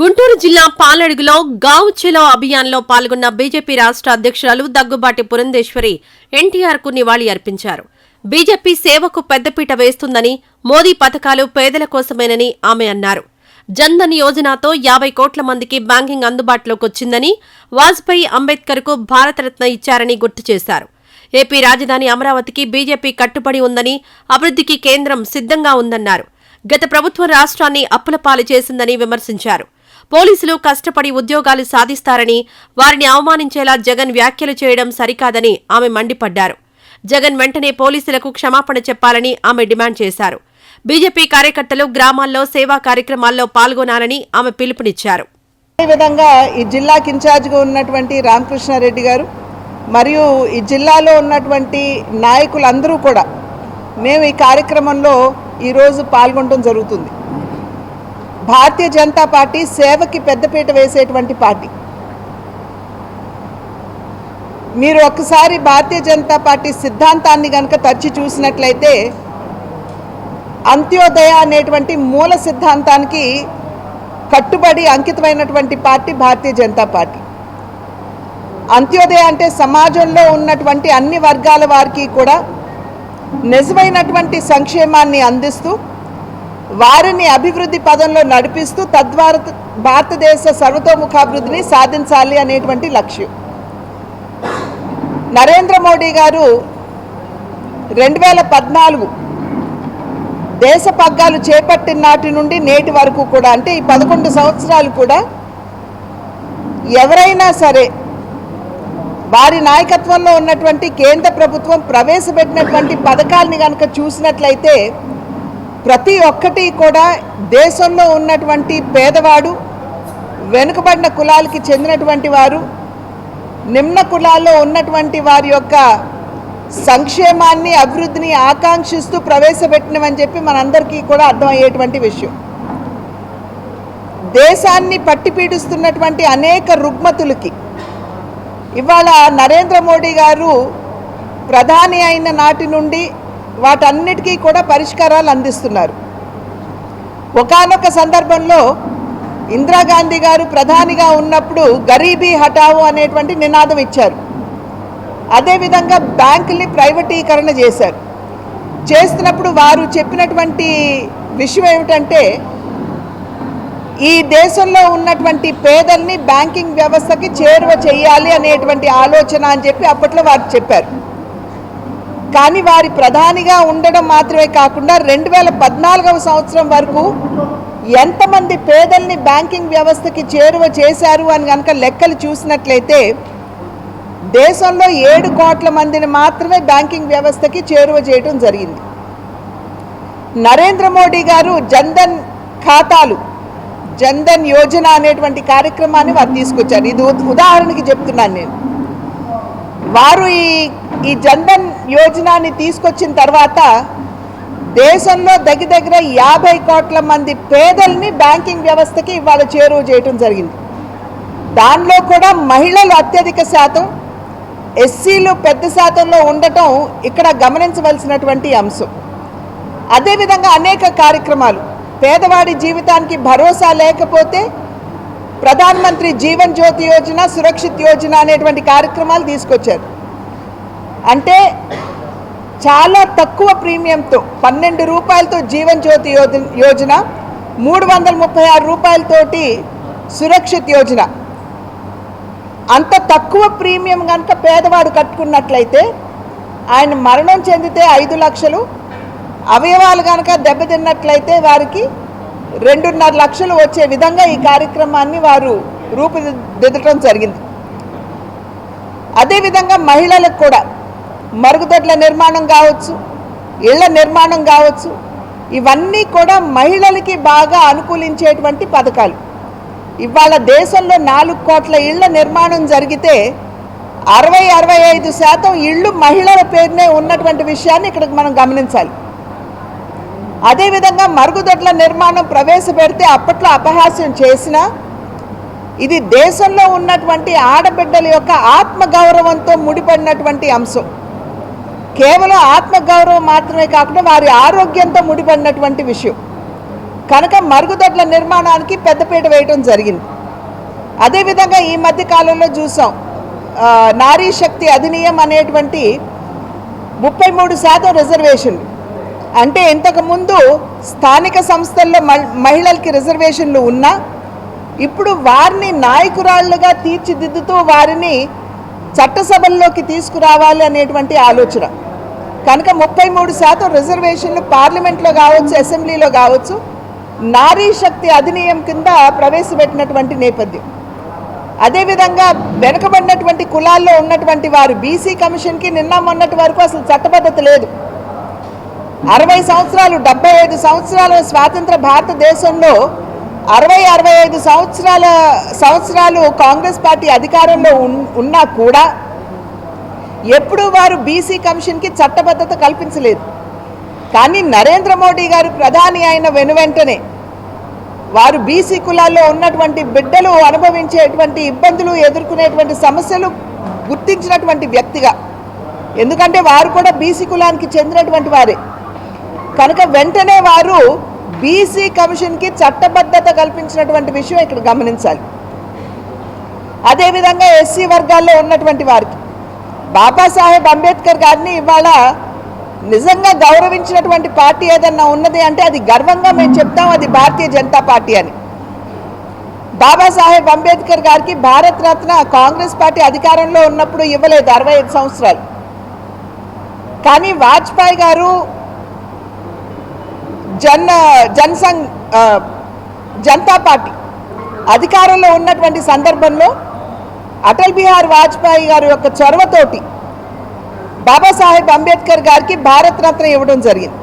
గుంటూరు జిల్లా పాలడుగులో గావ్ చలో అభియాన్లో పాల్గొన్న బీజేపీ రాష్ట్ర అధ్యక్షురాలు దగ్గుబాటి పురంధేశ్వరి ఎన్టీఆర్కు నివాళి అర్పించారు. బీజేపీ సేవకు పెద్దపీట వేస్తుందని, మోదీ పథకాలు పేదల కోసమేనని ఆమె అన్నారు. జన్ధన్ యోజనతో 50 కోట్ల మందికి బ్యాంకింగ్ అందుబాటులోకొచ్చిందని, వాజ్పేయి అంబేద్కర్కు భారతరత్న ఇచ్చారని గుర్తు చేశారు. ఏపీ రాజధాని అమరావతికి బీజేపీ కట్టుబడి ఉందని, అభివృద్ధికి కేంద్రం సిద్ధంగా ఉందన్నారు. గత ప్రభుత్వం రాష్ట్రాన్ని అప్పులపాలు చేసిందని విమర్శించారు. పోలీసులు కష్టపడి ఉద్యోగాలు సాధిస్తారని, వారిని అవమానించేలా జగన్ వ్యాఖ్యలు చేయడం సరికాదని ఆమె మండిపడ్డారు. జగన్ వెంటనే పోలీసులకు క్షమాపణ చెప్పాలని ఆమె డిమాండ్ చేశారు. బీజేపీ కార్యకర్తలు గ్రామాల్లో సేవా కార్యక్రమాల్లో పాల్గొనాలని ఆమె పిలుపునిచ్చారు. ఈ విధంగా ఈ జిల్లాకి ఇన్ఛార్జిగా ఉన్నటువంటి రామకృష్ణారెడ్డి గారు మరియు ఈ జిల్లాలో ఉన్నటువంటి నాయకులందరూ కూడా మేము ఈ కార్యక్రమంలో ఈరోజు పాల్గొనడం జరుగుతుంది. భారతీయ జనతా పార్టీ సేవకి పెద్దపీట వేసేటువంటి పార్టీ. మీరు ఒక్కసారి భారతీయ జనతా పార్టీ సిద్ధాంతాన్ని కనుక తచ్చి చూసినట్లయితే అంత్యోదయ అనేటువంటి మూల సిద్ధాంతానికి కట్టుబడి అంకితమైనటువంటి పార్టీ భారతీయ జనతా పార్టీ. అంత్యోదయ అంటే సమాజంలో ఉన్నటువంటి అన్ని వర్గాల వారికి కూడా నిజమైనటువంటి సంక్షేమాన్ని అందిస్తూ వారిని అభివృద్ధి పదంలో నడిపిస్తూ తద్వారా భారతదేశ సర్వతోముఖాభివృద్ధిని సాధించాలి అనేటువంటి లక్ష్యం. నరేంద్ర మోడీ గారు 2014 దేశ పగ్గాలు చేపట్టిన నాటి నుండి నేటి వరకు కూడా, అంటే ఈ 11 సంవత్సరాలు కూడా ఎవరైనా సరే వారి నాయకత్వంలో ఉన్నటువంటి కేంద్ర ప్రభుత్వం ప్రవేశపెట్టినటువంటి పథకాలని కనుక చూసినట్లయితే ప్రతి ఒక్కటి కూడా దేశంలో ఉన్నటువంటి పేదవాడు, వెనుకబడిన కులాలకి చెందినటువంటి వారు, నిమ్న కులాల్లో ఉన్నటువంటి వారి యొక్క సంక్షేమాన్ని అభివృద్ధిని ఆకాంక్షిస్తూ ప్రవేశపెట్టినవని చెప్పి మనందరికీ కూడా అర్థమయ్యేటువంటి విషయం. దేశాన్ని పట్టిపీడిస్తున్నటువంటి అనేక రుగ్మతులకి ఇవాళ నరేంద్ర మోడీ గారు ప్రధాని అయిన నాటి నుండి వాటన్నిటికీ కూడా పరిష్కారాలు అందిస్తున్నారు. ఒకానొక సందర్భంలో ఇందిరాగాంధీ గారు ప్రధానిగా ఉన్నప్పుడు గరీబీ హటావో అనేటువంటి నినాదం ఇచ్చారు. అదేవిధంగా బ్యాంకుల్ని ప్రైవేటీకరణ చేశారు. చేస్తున్నప్పుడు వారు చెప్పినటువంటి విషయం ఏమిటంటే ఈ దేశంలో ఉన్నటువంటి పేదల్ని బ్యాంకింగ్ వ్యవస్థకి చేరువ చేయాలి అనేటువంటి ఆలోచన అని చెప్పి అప్పట్లో వారు చెప్పారు. కానీ వారి ప్రధానిగా ఉండడం మాత్రమే కాకుండా 2014వ సంవత్సరం వరకు ఎంతమంది పేదల్ని బ్యాంకింగ్ వ్యవస్థకి చేరువ చేశారు అని కనుక లెక్కలు చూసినట్లయితే దేశంలో 7 కోట్ల మందిని మాత్రమే బ్యాంకింగ్ వ్యవస్థకి చేరువ చేయడం జరిగింది. నరేంద్ర మోడీ గారు జన్ధన్ ఖాతాలు, జన్ధన్ యోజన అనేటువంటి కార్యక్రమాన్ని వారు తీసుకొచ్చారు. ఇది ఉదాహరణకి చెప్తున్నాను నేను. వారు ఈ జన్ధన్ యోజనాన్ని తీసుకొచ్చిన తర్వాత దేశంలో దగ్గర 50 కోట్ల మంది పేదల్ని బ్యాంకింగ్ వ్యవస్థకి ఇవాళ చేరువ చేయడం జరిగింది. దానిలో కూడా మహిళలు అత్యధిక శాతం, ఎస్సీలు పెద్ద శాతంలో ఉండటం ఇక్కడ గమనించవలసినటువంటి అంశం. అదేవిధంగా అనేక కార్యక్రమాలు, పేదవాడి జీవితానికి భరోసా లేకపోతే ప్రధానమంత్రి జీవన్ జ్యోతి యోజన, సురక్షిత్ యోజన అనేటువంటి కార్యక్రమాలు తీసుకొచ్చారు. అంటే చాలా తక్కువ ప్రీమియంతో 12 రూపాయలతో జీవన్ జ్యోతి యోజన, 336 రూపాయలతోటి సురక్షిత్ యోజన. అంత తక్కువ ప్రీమియం కనుక పేదవాడు కట్టుకున్నట్లయితే ఆయన మరణం చెందితే 5 లక్షలు, అవయవాలు కనుక దెబ్బతిన్నట్లయితే వారికి 2.5 లక్షలు వచ్చే విధంగా ఈ కార్యక్రమాన్ని వారు రూపుదిద్దడం జరిగింది. అదేవిధంగా మహిళలకు కూడా మరుగుదొడ్ల నిర్మాణం కావచ్చు, ఇళ్ల నిర్మాణం కావచ్చు, ఇవన్నీ కూడా మహిళలకి బాగా అనుకూలించేటువంటి పథకాలు. ఇవాళ దేశంలో 4 కోట్ల ఇళ్ల నిర్మాణం జరిగితే 60-65% ఇళ్ళు మహిళల పేరునే ఉన్నటువంటి విషయాన్ని ఇక్కడ మనం గమనించాలి. అదేవిధంగా మరుగుదొడ్ల నిర్మాణం ప్రవేశపెడితే అప్పట్లో అపహాస్యం చేసినా ఇది దేశంలో ఉన్నటువంటి ఆడబిడ్డల యొక్క ఆత్మగౌరవంతో ముడిపడినటువంటి అంశం. కేవలం ఆత్మగౌరవం మాత్రమే కాకుండా వారి ఆరోగ్యంతో ముడిపడినటువంటి విషయం. కనుక మరుగుదొడ్ల నిర్మాణానికి పెద్దపీట వేయటం జరిగింది. అదేవిధంగా ఈ మధ్య కాలంలో చూసాం, నారీ శక్తి అధినియం అనేటువంటి 33% రిజర్వేషన్లు. అంటే ఇంతకుముందు స్థానిక సంస్థల్లో మహిళలకి రిజర్వేషన్లు ఉన్నా ఇప్పుడు వారిని నాయకురాళ్లుగా తీర్చిదిద్దుతూ వారిని చట్టసభల్లోకి తీసుకురావాలి అనేటువంటి ఆలోచన. కనుక 33% రిజర్వేషన్లు పార్లమెంట్లో కావచ్చు, అసెంబ్లీలో కావచ్చు నారీ శక్తి అధినియం కింద ప్రవేశపెట్టినటువంటి నేపథ్యం. అదేవిధంగా వెనుకబడినటువంటి కులాల్లో ఉన్నటువంటి వారు బీసీ కమిషన్కి నిన్న మొన్నటి వరకు అసలు చట్టబద్ధత లేదు. 60 సంవత్సరాలు 75 సంవత్సరాల స్వాతంత్ర భారతదేశంలో 65 సంవత్సరాలు కాంగ్రెస్ పార్టీ అధికారంలో ఉన్నా కూడా ఎప్పుడూ వారు బీసీ కమిషన్కి చట్టబద్ధత కల్పించలేదు. కానీ నరేంద్ర మోడీ గారు ప్రధాని అయిన వెనువెంటనే వారు బీసీ కులాల్లో ఉన్నటువంటి బిడ్డలు అనుభవించేటువంటి ఇబ్బందులు, ఎదుర్కొనేటువంటి సమస్యలు గుర్తించినటువంటి వ్యక్తిగా, ఎందుకంటే వారు కూడా బీసీ కులానికి చెందినటువంటి వారే కనుక వెంటనే వారు బీసీ కమిషన్కి చట్టబద్ధత కల్పించినటువంటి విషయం ఇక్కడ గమనించాలి. అదేవిధంగా ఎస్సీ వర్గాల్లో ఉన్నటువంటి వారికి బాబాసాహెబ్ అంబేద్కర్ గారిని ఇవాళ నిజంగా గౌరవించినటువంటి పార్టీ ఏదన్నా ఉన్నది అంటే అది గర్వంగా మేము చెప్తాం, అది భారతీయ జనతా పార్టీ అని. బాబాసాహెబ్ అంబేద్కర్ గారికి భారత రత్న కాంగ్రెస్ పార్టీ అధికారంలో ఉన్నప్పుడు ఇవ్వలేదు 65 సంవత్సరాలు. కానీ వాజ్పేయి గారు జనతా పార్టీ అధికారంలో ఉన్నటువంటి సందర్భంలో అటల్ బిహారీ వాజ్పేయి గారి యొక్క చొరవతోటి బాబాసాహెబ్ అంబేద్కర్ గారికి భారత రత్న ఇవ్వడం జరిగింది.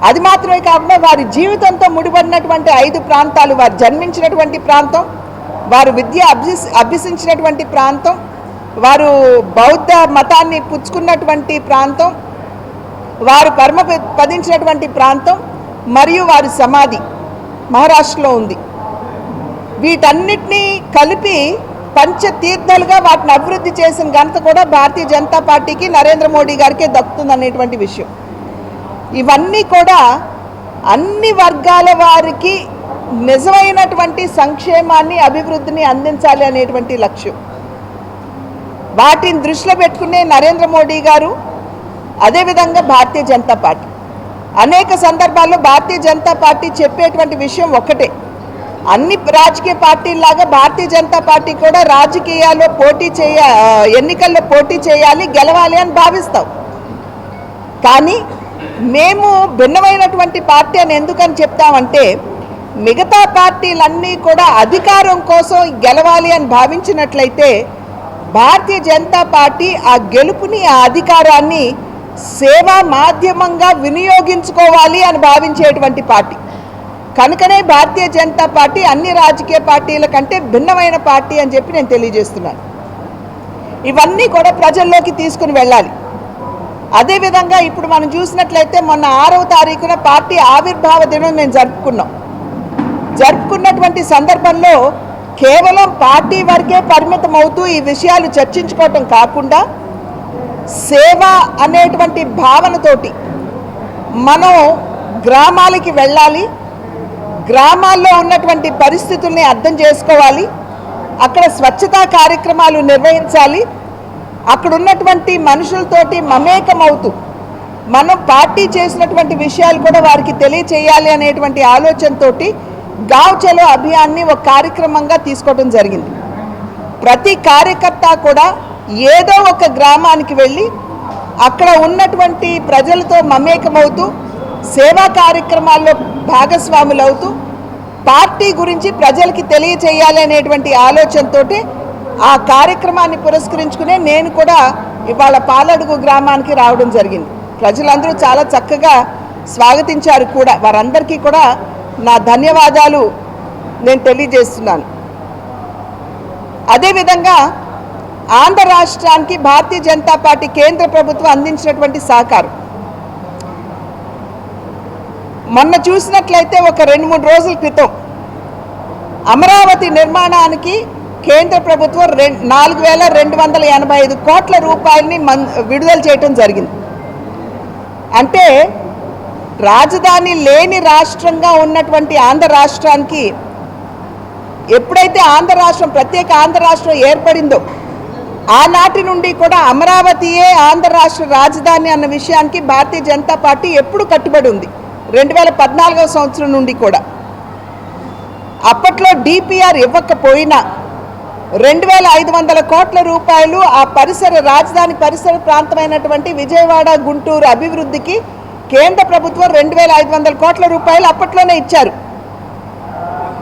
అది మాత్రమే కాకుండా వారి జీవితంతో ముడిపడినటువంటి 5 ప్రాంతాలు, వారు జన్మించినటువంటి ప్రాంతం, వారు విద్య అభ్యసించినటువంటి ప్రాంతం, వారు బౌద్ధ మతాన్ని పుచ్చుకున్నటువంటి ప్రాంతం, వారు పదించినటువంటి ప్రాంతం మరియు వారి సమాధి మహారాష్ట్రలో ఉంది. వీటన్నిటినీ కలిపి పంచతీర్థాలుగా వాటిని అభివృద్ధి చేసిన ఘనత కూడా భారతీయ జనతా పార్టీకి, నరేంద్ర మోడీ గారికే దక్కుతుందనేటువంటి విషయం. ఇవన్నీ కూడా అన్ని వర్గాల వారికి నిజమైనటువంటి సంక్షేమాన్ని, అభివృద్ధిని అందించాలి అనేటువంటి లక్ష్యం. వాటిని దృష్టిలో పెట్టుకునే నరేంద్ర మోడీ గారు, అదేవిధంగా భారతీయ జనతా పార్టీ అనేక సందర్భాల్లో భారతీయ జనతా పార్టీ చెప్పేటువంటి విషయం ఒక్కటే, అన్ని రాజకీయ పార్టీలాగా భారతీయ జనతా పార్టీ కూడా రాజకీయాల్లో ఎన్నికల్లో పోటీ చేయాలి, గెలవాలి అని భావిస్తాం. కానీ మేము భిన్నమైనటువంటి పార్టీ అని ఎందుకని చెప్తామంటే, మిగతా పార్టీలన్నీ కూడా అధికారం కోసం గెలవాలి అని భావించినట్లయితే భారతీయ జనతా పార్టీ ఆ గెలుపుని, ఆ అధికారాన్ని సేవా మాధ్యమంగా వినియోగించుకోవాలి అని భావించేటువంటి పార్టీ. కనుకనే భారతీయ జనతా పార్టీ అన్ని రాజకీయ పార్టీల కంటే భిన్నమైన పార్టీ అని చెప్పి నేను తెలియజేస్తున్నాను. ఇవన్నీ కూడా ప్రజల్లోకి తీసుకుని వెళ్ళాలి. అదేవిధంగా ఇప్పుడు మనం చూసినట్లయితే మొన్న 6వ తారీఖున పార్టీ ఆవిర్భావ దినం మేము జరుపుకున్నటువంటి సందర్భంలో కేవలం పార్టీ వరకే పరిమితం అవుతూ ఈ విషయాలు చర్చించుకోవటం కాకుండా సేవ అనేటువంటి భావనతోటి మనం గ్రామాలకి వెళ్ళాలి, గ్రామాల్లో ఉన్నటువంటి పరిస్థితుల్ని అర్థం చేసుకోవాలి, అక్కడ స్వచ్ఛతా కార్యక్రమాలు నిర్వహించాలి, అక్కడ ఉన్నటువంటి మనుషులతోటి మమేకమవుతూ మనం పార్టీ చేసినటువంటి విషయాలు కూడా వారికి తెలియచేయాలి అనేటువంటి ఆలోచనతోటి గావ్ చలో అభియాన్ని ఒక కార్యక్రమంగా తీసుకోవడం జరిగింది. ప్రతి కార్యకర్త కూడా ఏదో ఒక గ్రామానికి వెళ్ళి అక్కడ ఉన్నటువంటి ప్రజలతో మమేకమవుతూ సేవా కార్యక్రమాల్లో భాగస్వాములవుతూ పార్టీ గురించి ప్రజలకి తెలియచేయాలి అనేటువంటి ఆలోచనతోటి ఆ కార్యక్రమాన్ని పురస్కరించుకునే నేను కూడా ఇవాళ పాలడుగు గ్రామానికి రావడం జరిగింది. ప్రజలందరూ చాలా చక్కగా స్వాగతించారు కూడా. వారందరికీ కూడా నా ధన్యవాదాలు నేను తెలియజేస్తున్నాను. అదేవిధంగా ఆంధ్ర రాష్ట్రానికి భారతీయ జనతా పార్టీ కేంద్ర ప్రభుత్వం అందించినటువంటి సహకారం మొన్న చూసినట్లయితే ఒక 2-3 రోజుల క్రితం అమరావతి నిర్మాణానికి కేంద్ర ప్రభుత్వం 4,285 కోట్ల రూపాయలని విడుదల చేయడం జరిగింది. అంటే రాజధాని లేని రాష్ట్రంగా ఉన్నటువంటి ఆంధ్ర రాష్ట్రానికి ఎప్పుడైతే ఆంధ్ర రాష్ట్రం ప్రత్యేక ఆంధ్ర రాష్ట్రం ఏర్పడిందో ఆనాటి నుండి కూడా అమరావతియే ఆంధ్ర రాష్ట్ర రాజధాని అన్న విషయానికి భారతీయ జనతా పార్టీ ఎప్పుడు కట్టుబడి ఉంది. 2014వ సంవత్సరం నుండి కూడా. అప్పట్లో డిపిఆర్ ఇవ్వకపోయినా 2,500 కోట్ల రూపాయలు ఆ రాజధాని పరిసర ప్రాంతమైనటువంటి విజయవాడ గుంటూరు అభివృద్ధికి కేంద్ర ప్రభుత్వం 2,500 కోట్ల రూపాయలు అప్పట్లోనే ఇచ్చారు.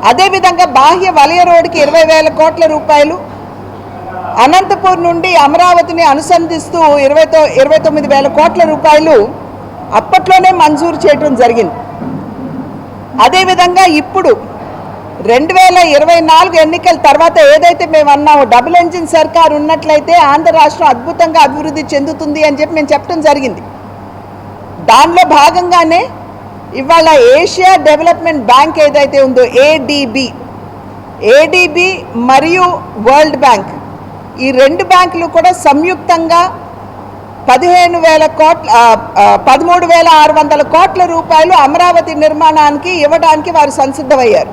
అదేవిధంగా బాహ్య వలయ రోడ్డుకి 20,000 కోట్ల రూపాయలు, అనంతపూర్ నుండి అమరావతిని అనుసంధిస్తూ 29,000 కోట్ల రూపాయలు అప్పట్లోనే మంజూరు చేయడం జరిగింది. అదేవిధంగా ఇప్పుడు 2024 ఎన్నికల తర్వాత ఏదైతే మేము అన్నామో డబుల్ ఇంజిన్ సర్కార్ ఉన్నట్లయితే ఆంధ్ర రాష్ట్రం అద్భుతంగా అభివృద్ధి చెందుతుంది అని చెప్పి మేము చెప్పడం జరిగింది. దానిలో భాగంగానే ఇవాళ ఏషియా డెవలప్మెంట్ బ్యాంక్ ఏదైతే ఉందో ఏడీబీ మరియు వరల్డ్ బ్యాంక్, ఈ 2 బ్యాంకులు కూడా సంయుక్తంగా 13,600 కోట్ల రూపాయలు అమరావతి నిర్మాణానికి ఇవ్వడానికి వారు సంసిద్ధమయ్యారు.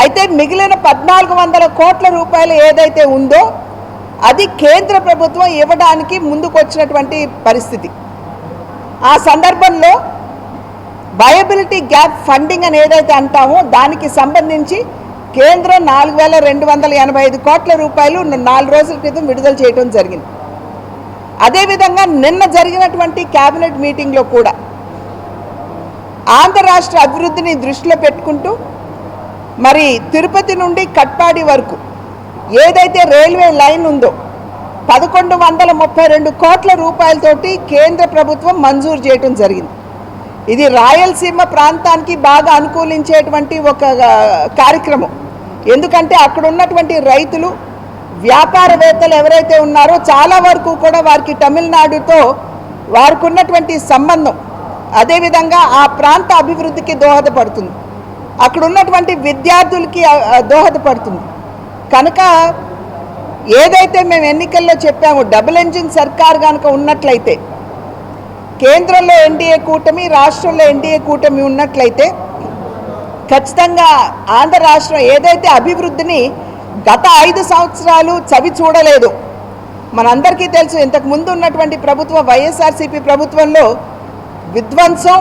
అయితే మిగిలిన 1,400 కోట్ల రూపాయలు ఏదైతే ఉందో అది కేంద్ర ప్రభుత్వం ఇవ్వడానికి ముందుకు వచ్చినటువంటి పరిస్థితి. ఆ సందర్భంలో వయబిలిటీ గ్యాప్ ఫండింగ్ అని ఏదైతే అంటామో దానికి సంబంధించి కేంద్రం 4,285 కోట్ల రూపాయలు 4 రోజుల క్రితం విడుదల చేయడం జరిగింది. అదేవిధంగా నిన్న జరిగినటువంటి కేబినెట్ మీటింగ్లో కూడా ఆంధ్ర రాష్ట్ర అభివృద్ధిని దృష్టిలో పెట్టుకుంటూ మరి తిరుపతి నుండి కట్పాడి వరకు ఏదైతే రైల్వే లైన్ ఉందో 1,132 కోట్ల రూపాయలతోటి కేంద్ర ప్రభుత్వం మంజూరు చేయడం జరిగింది. ఇది రాయలసీమ ప్రాంతానికి బాగా అనుకూలించేటువంటి ఒక కార్యక్రమం. ఎందుకంటే అక్కడ ఉన్నటువంటి రైతులు, వ్యాపారవేత్తలు ఎవరైతే ఉన్నారో చాలా వరకు కూడా వారికి తమిళనాడుతో వారికి ఉన్నటువంటి సంబంధం, అదేవిధంగా ఆ ప్రాంత అభివృద్ధికి దోహదపడుతుంది, అక్కడ ఉన్నటువంటి విద్యార్థులకి దోహదపడుతుంది. కనుక ఏదైతే మేము ఎన్నికల్లో చెప్పామో డబుల్ ఇంజిన్ సర్కార్ కనుక ఉన్నట్లయితే, కేంద్రంలో ఎన్డీఏ కూటమి, రాష్ట్రంలో ఎన్డీఏ కూటమి ఉన్నట్లయితే ఖచ్చితంగా ఆంధ్ర రాష్ట్రం ఏదైతే అభివృద్ధిని గత 5 సంవత్సరాలు చవి చూడలేదు. మనందరికీ తెలుసు, ఇంతకుముందు ఉన్నటువంటి ప్రభుత్వం వైఎస్ఆర్సీపీ ప్రభుత్వంలో విధ్వంసం,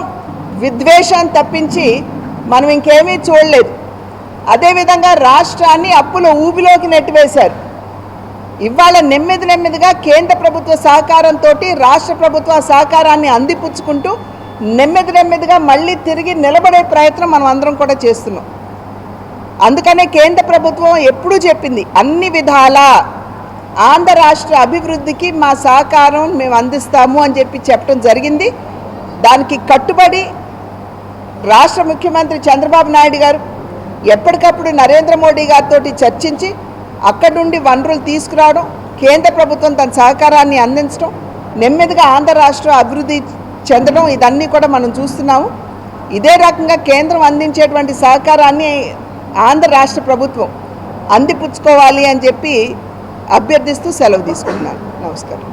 విద్వేషం తప్పించి మనం ఇంకేమీ చూడలేదు. అదేవిధంగా రాష్ట్రాన్ని అప్పుల ఊబిలోకి నెట్టివేశారు. ఇవాళ నెమ్మదిగా కేంద్ర ప్రభుత్వ సహకారంతో రాష్ట్ర ప్రభుత్వ సహకారాన్ని అందిపుచ్చుకుంటూ నెమ్మదిగా మళ్ళీ తిరిగి నిలబడే ప్రయత్నం మనం అందరం కూడా చేస్తున్నాం. అందుకనే కేంద్ర ప్రభుత్వం ఎప్పుడూ చెప్పింది అన్ని విధాలా ఆంధ్ర రాష్ట్ర అభివృద్ధికి మా సహకారం మేము అందిస్తాము అని చెప్పడం జరిగింది. దానికి కట్టుబడి రాష్ట్ర ముఖ్యమంత్రి చంద్రబాబు నాయుడు గారు ఎప్పటికప్పుడు నరేంద్ర మోడీ గారితో చర్చించి అక్కడి నుండి వనరులు తీసుకురావడం, కేంద్ర ప్రభుత్వం తన సహకారాన్ని అందించడం, నెమ్మదిగా ఆంధ్ర రాష్ట్రం అభివృద్ధి చెందడం, ఇదన్నీ కూడా మనం చూస్తున్నాము. ఇదే రకంగా కేంద్రం అందించేటువంటి సహకారాన్ని ఆంధ్ర రాష్ట్ర ప్రభుత్వం అందిపుచ్చుకోవాలి అని చెప్పి అభ్యర్థిస్తూ సెలవు తీసుకుంటున్నాను. నమస్కారం.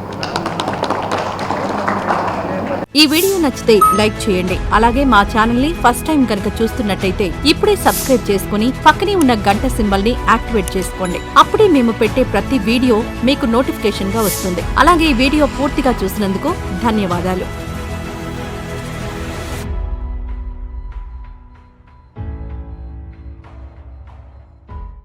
ఈ వీడియో నచ్చితే లైక్ చేయండి. అలాగే మా ఛానల్ ని ఫస్ట్ టైం కనుక చూస్తున్నట్టయితే ఇప్పుడే సబ్స్క్రైబ్ చేసుకుని పక్కనే ఉన్న గంట సింబల్ ని యాక్టివేట్ చేసుకోండి. అప్పుడే మేము పెట్టే ప్రతి వీడియో మీకు నోటిఫికేషన్ గా వస్తుంది. అలాగే ఈ వీడియో పూర్తిగా చూసినందుకు ధన్యవాదాలు.